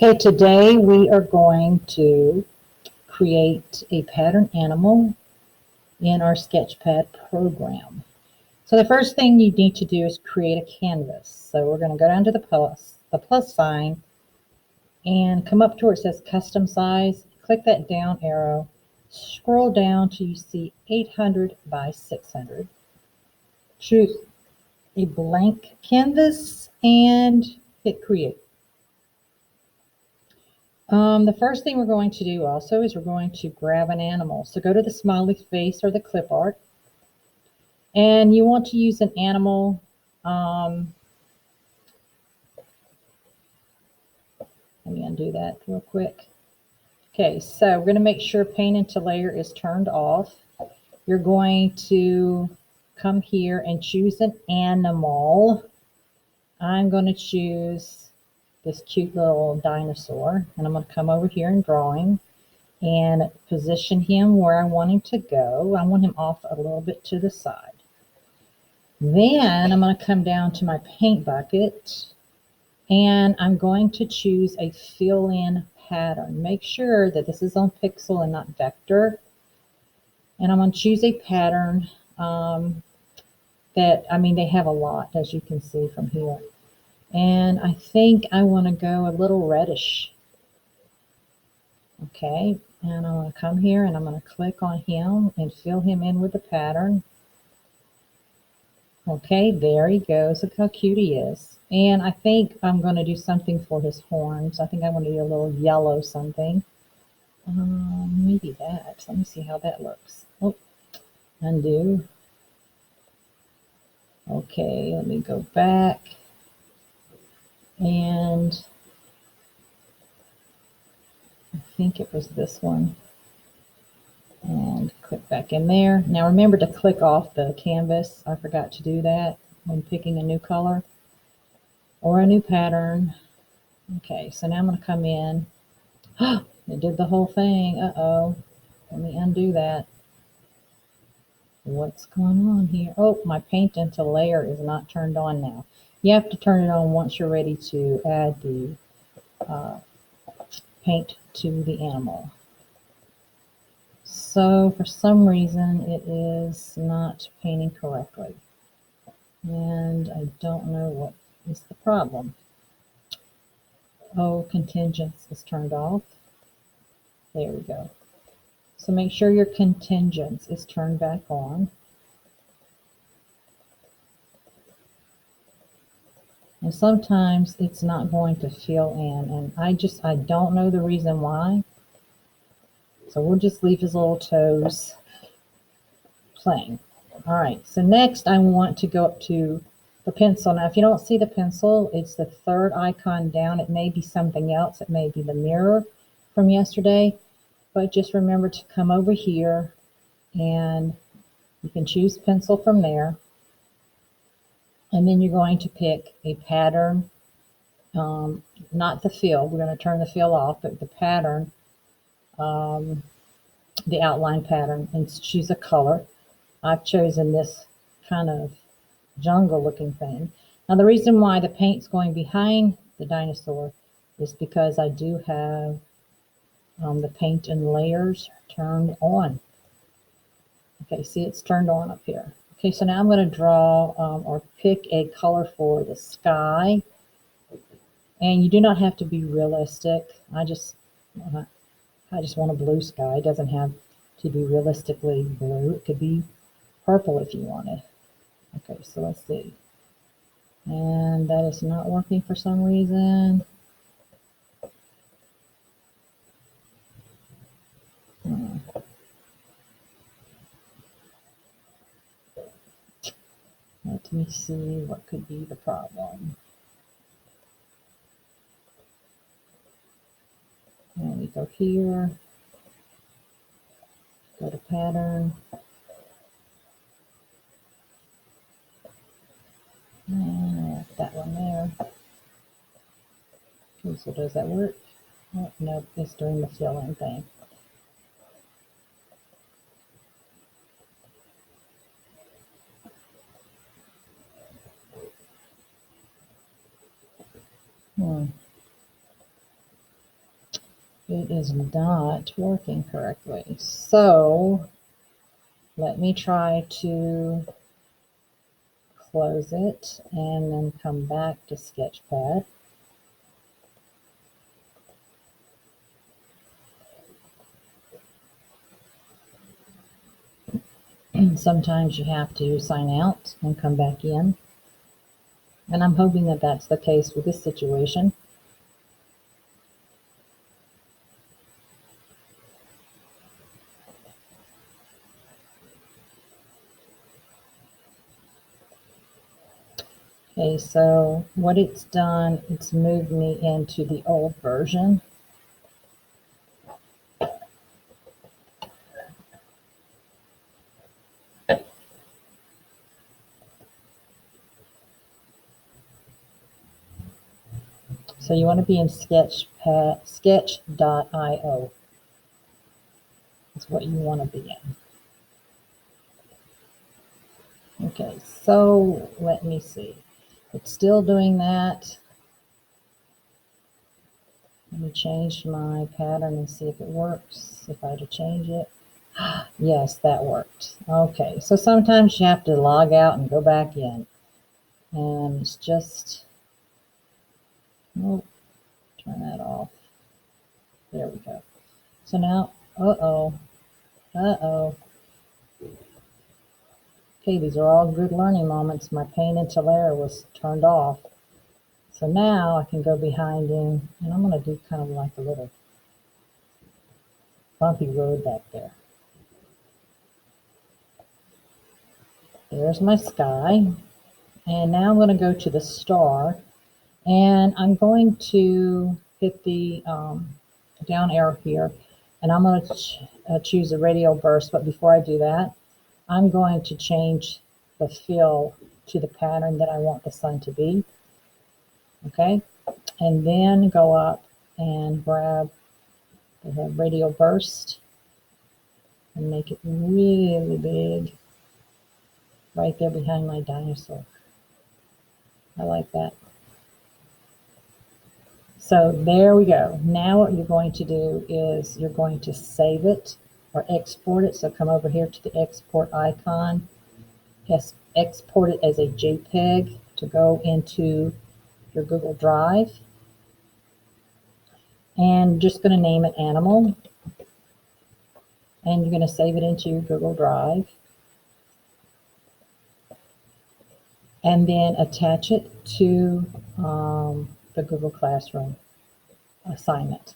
Okay, today we are going to create a pattern animal in our Sketchpad program. So the first thing you need to do is create a canvas. So we're going to go down to the plus sign, and come up to where it says custom size. Click that down arrow, scroll down till you see 800 by 600. Choose a blank canvas and hit create. The first thing we're going to do also is we're going to grab an animal. So go to the smiley face or the clip art, and you want to use an animal. Let me undo that real quick. Okay, so we're going to make sure paint into layer is turned off. You're going to come here and choose an animal. I'm going to choose this cute little dinosaur, and I'm going to come over here in drawing and position him where I want him to go. I want him off a little bit to the side. Then I'm going to come down to my paint bucket, and I'm going to choose a fill-in pattern. Make sure that this is on pixel and not vector. And I'm going to choose a pattern they have a lot, as you can see from here. And I think I want to go a little reddish. Okay, and I'm going to come here and I'm going to click on him and fill him in with the pattern. Okay, there he goes. Look how cute he is. And I think I'm going to do something for his horns. I think I want to do a little yellow something. Maybe that. Let me see how that looks. Oh, undo. Okay, let me go back. And I think it was this one. And click back in there. Now remember to click off the canvas. I forgot to do that when picking a new color or a new pattern. Okay, so now I'm going to come in. It did the whole thing. Uh-oh. Let me undo that. What's going on here? Oh, my paint into layer is not turned on now. You have to turn it on once you're ready to add the paint to the animal. So for some reason it is not painting correctly, and I don't know what is the problem. Oh, contingents is turned off. There we go. So make sure your contingents is turned back on. And sometimes it's not going to fill in, and I don't know the reason why. So we'll just leave his little toes plain. All right, so next I want to go up to the pencil. Now, if you don't see the pencil, it's the third icon down. It may be something else. It may be the mirror from yesterday, but just remember to come over here and you can choose pencil from there. And then you're going to pick a pattern, not the fill. We're going to turn the fill off, but the pattern, the outline pattern, and choose a color. I've chosen this kind of jungle looking thing. Now the reason why the paint's going behind the dinosaur is because I do have the paint and layers turned on. Okay, see, it's turned on up here. Okay, so now I'm going to draw or pick a color for the sky. And you do not have to be realistic. I just want a blue sky. It doesn't have to be realistically blue. It could be purple if you wanted. Okay, so let's see. And that is not working for some reason. Let me see what could be the problem. And we go here, go to pattern, and that one there. Okay, so does that work? Oh, no, it's doing the filling thing. it is not working correctly. So let me try to close it and then come back to Sketchpad. Sometimes you have to sign out and come back in. And I'm hoping that that's the case with this situation. Okay, so what it's done, it's moved me into the old version. So you want to be in Sketchpad, sketch.io is what you want to be in. Okay, so let me see. It's still doing that. Let me change my pattern and see if it works. If I had to change it. Yes, that worked. Okay, so sometimes you have to log out and go back in. And it's just, oh, turn that off. There we go. So now, uh-oh. Okay, these are all good learning moments. My paint into layer was turned off. So now I can go behind him, and I'm going to do kind of like a little bumpy road back there. There's my sky. And now I'm going to go to the star, and I'm going to hit the down arrow here, and I'm going to choose a radial burst. But before I do that, I'm going to change the fill to the pattern that I want the sun to be. Okay, and then go up and grab the radial burst and make it really big right there behind my dinosaur. I like that. So there we go. Now what you're going to do is you're going to save it or export it. So come over here to the export icon. Yes, export it as a JPEG to go into your Google Drive. And just going to name it animal. And you're going to save it into your Google Drive. And then attach it to the Google Classroom assignment.